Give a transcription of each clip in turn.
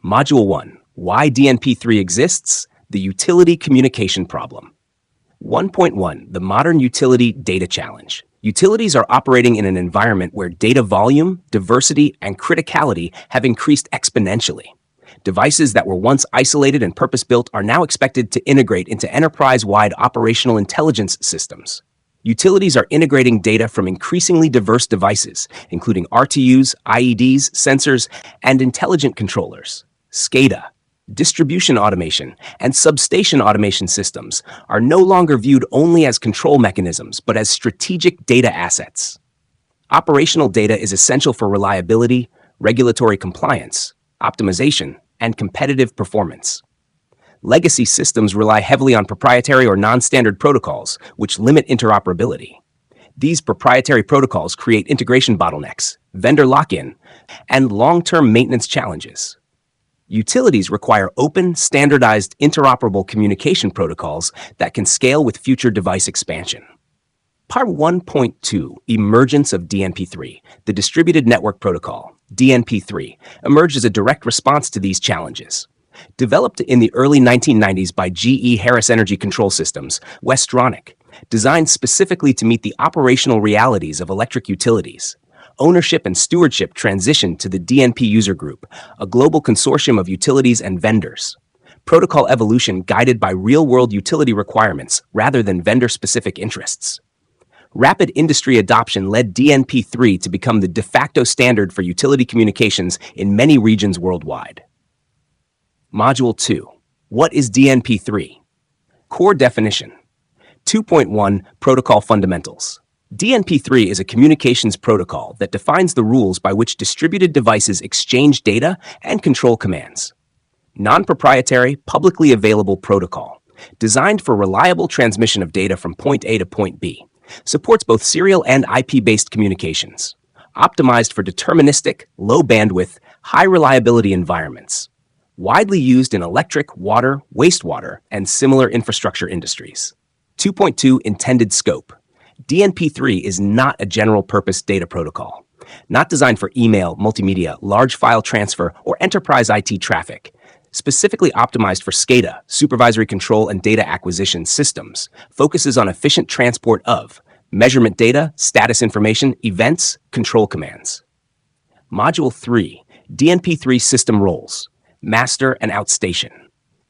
Module 1. Why DNP3 exists? The Utility Communication Problem. 1.1. The Modern Utility Data Challenge. Utilities are operating in an environment where data volume, diversity, and criticality have increased exponentially. Devices that were once isolated and purpose-built are now expected to integrate into enterprise-wide operational intelligence systems. Utilities are integrating data from increasingly diverse devices, including RTUs, IEDs, sensors, and intelligent controllers. SCADA, distribution automation, and substation automation systems are no longer viewed only as control mechanisms, but as strategic data assets. Operational data is essential for reliability, regulatory compliance, optimization, and competitive performance. Legacy systems rely heavily on proprietary or non-standard protocols, which limit interoperability. These proprietary protocols create integration bottlenecks, vendor lock-in, and long-term maintenance challenges. Utilities require open, standardized, interoperable communication protocols that can scale with future device expansion. Part 1.2, Emergence of DNP3, the Distributed Network Protocol, DNP3, emerged as a direct response to these challenges. Developed in the early 1990s by GE Harris Energy Control Systems, Westronic, designed specifically to meet the operational realities of electric utilities. Ownership and stewardship transitioned to the DNP User Group, a global consortium of utilities and vendors. Protocol evolution guided by real-world utility requirements rather than vendor-specific interests. Rapid industry adoption led DNP3 to become the de facto standard for utility communications in many regions worldwide. Module 2. What is DNP3? Core definition. 2.1 Protocol fundamentals. DNP3 is a communications protocol that defines the rules by which distributed devices exchange data and control commands. Non-proprietary, publicly available protocol, designed for reliable transmission of data from point A to point B. Supports both serial and IP-based communications. Optimized for deterministic, low bandwidth, high reliability environments. Widely used in electric, water, wastewater, and similar infrastructure industries. 2.2 Intended scope. DNP3 is not a general-purpose data protocol. Not designed for email, multimedia, large file transfer, or enterprise IT traffic. Specifically optimized for SCADA, supervisory control and data acquisition systems, focuses on efficient transport of measurement data, status information, events, control commands. Module 3, DNP3 system roles, master and outstation.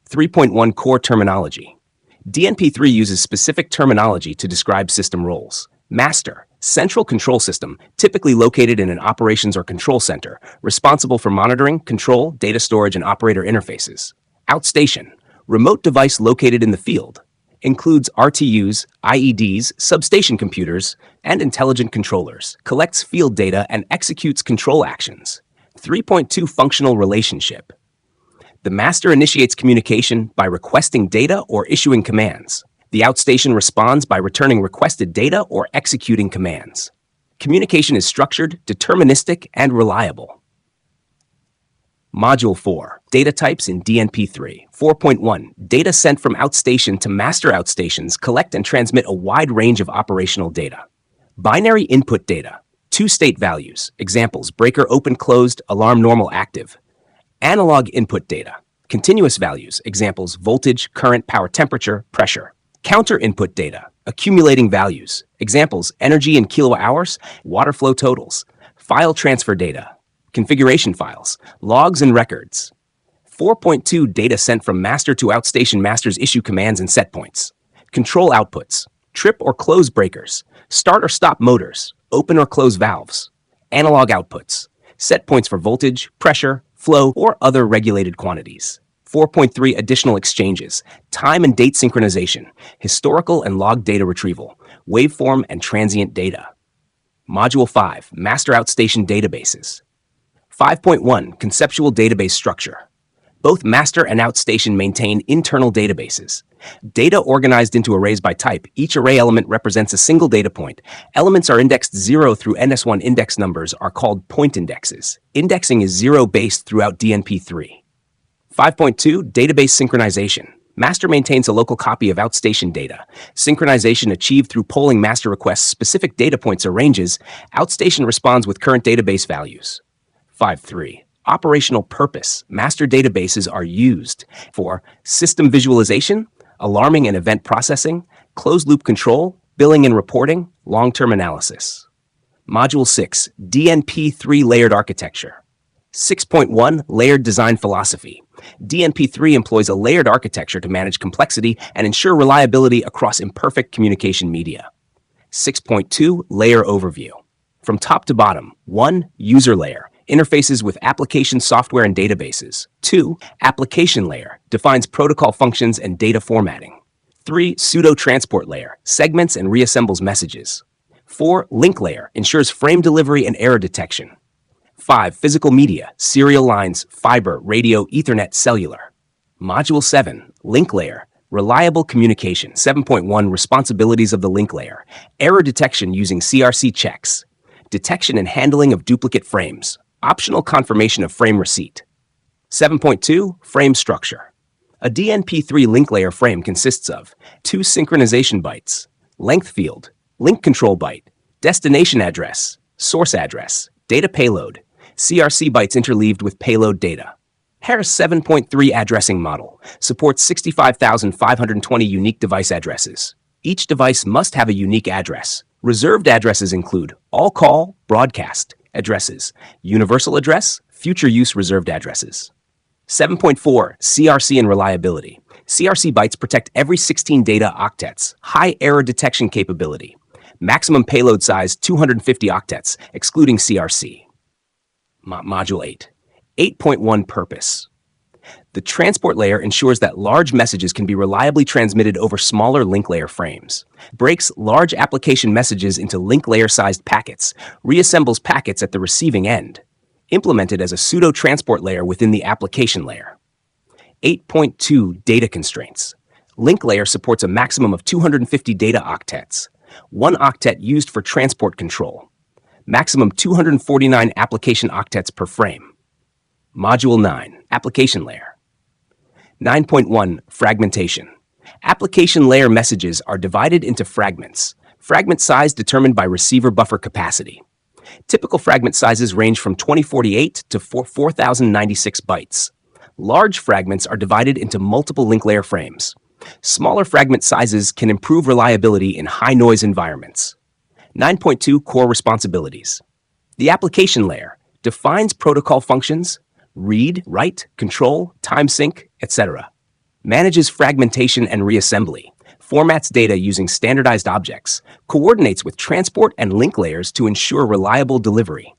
3.1 Core terminology. DNP3 uses specific terminology to describe system roles. Master, central control system, typically located in an operations or control center, responsible for monitoring, control, data storage, and operator interfaces. Outstation, remote device located in the field, includes RTUs, IEDs, substation computers, and intelligent controllers, collects field data, and executes control actions. 3.2 Functional relationship. The master initiates communication by requesting data or issuing commands. The outstation responds by returning requested data or executing commands. Communication is structured, deterministic, and reliable. Module 4. Data types in DNP3. 4.1. Data sent from outstation to master outstations collect and transmit a wide range of operational data. Binary input data. Two-state values. Examples: breaker open closed, alarm normal active. Analog input data. Continuous values. Examples: voltage, current, power, temperature, pressure. Counter input data, accumulating values. Examples: energy in kilowatt hours, water flow totals. File transfer data, configuration files, logs and records. 4.2 Data sent from master to outstation. Masters issue commands and set points. Control outputs, trip or close breakers, start or stop motors, open or close valves. Analog outputs, set points for voltage, pressure, flow, or other regulated quantities. 4.3 Additional exchanges, time and date synchronization, historical and log data retrieval, waveform and transient data. Module 5, Master Outstation Databases. 5.1 Conceptual database structure. Both master and outstation maintain internal databases. Data organized into arrays by type. Each array element represents a single data point. Elements are indexed 0 through NS1. Index numbers are called point indexes. Indexing is 0-based throughout DNP3. 5.2 Database synchronization. Master maintains a local copy of outstation data. Synchronization achieved through polling master requests specific data points or ranges. Outstation responds with current database values. 5.3 Operational purpose. Master databases are used for system visualization, alarming and event processing, closed-loop control, billing and reporting, long-term analysis. Module 6, DNP3 Layered Architecture. 6.1 Layered Design Philosophy. DNP3 employs a layered architecture to manage complexity and ensure reliability across imperfect communication media. 6.2 Layer Overview. From top to bottom, 1. User layer. Interfaces with application software and databases. 2. Application layer. Defines protocol functions and data formatting. 3. Pseudo-transport layer. Segments and reassembles messages. 4. Link layer. Ensures frame delivery and error detection. 5. Physical media. Serial lines, fiber, radio, Ethernet, cellular. Module 7. Link layer. Reliable communication. 7.1 Responsibilities of the link layer. Error detection using CRC checks. Detection and handling of duplicate frames. Optional confirmation of frame receipt. 7.2 Frame structure. A DNP3 link layer frame consists of 2 synchronization bytes, length field, link control byte, destination address, source address, data payload, CRC bytes interleaved with payload data. Harris 7.3 addressing model supports 65,520 unique device addresses. Each device must have a unique address. Reserved addresses include all call, broadcast addresses, universal address, future use reserved addresses. 7.4 CRC and reliability. CRC bytes protect every 16 data octets. High error detection capability. Maximum payload size 250 octets, excluding CRC. Module 8. 8.1 Purpose. The transport layer ensures that large messages can be reliably transmitted over smaller link layer frames, breaks large application messages into link layer-sized packets, reassembles packets at the receiving end, implemented as a pseudo-transport layer within the application layer. 8.2 Data constraints. Link layer supports a maximum of 250 data octets, 1 octet used for transport control, maximum 249 application octets per frame. Module 9, Application Layer. 9.1 Fragmentation. Application layer messages are divided into fragments. Fragment size determined by receiver buffer capacity. Typical fragment sizes range from 2048 to 4096 bytes. Large fragments are divided into multiple link layer frames. Smaller fragment sizes can improve reliability in high-noise environments. 9.2 Core Responsibilities. The application layer defines protocol functions, read, write, control, time sync, etc. Manages fragmentation and reassembly, formats data using standardized objects, coordinates with transport and link layers to ensure reliable delivery.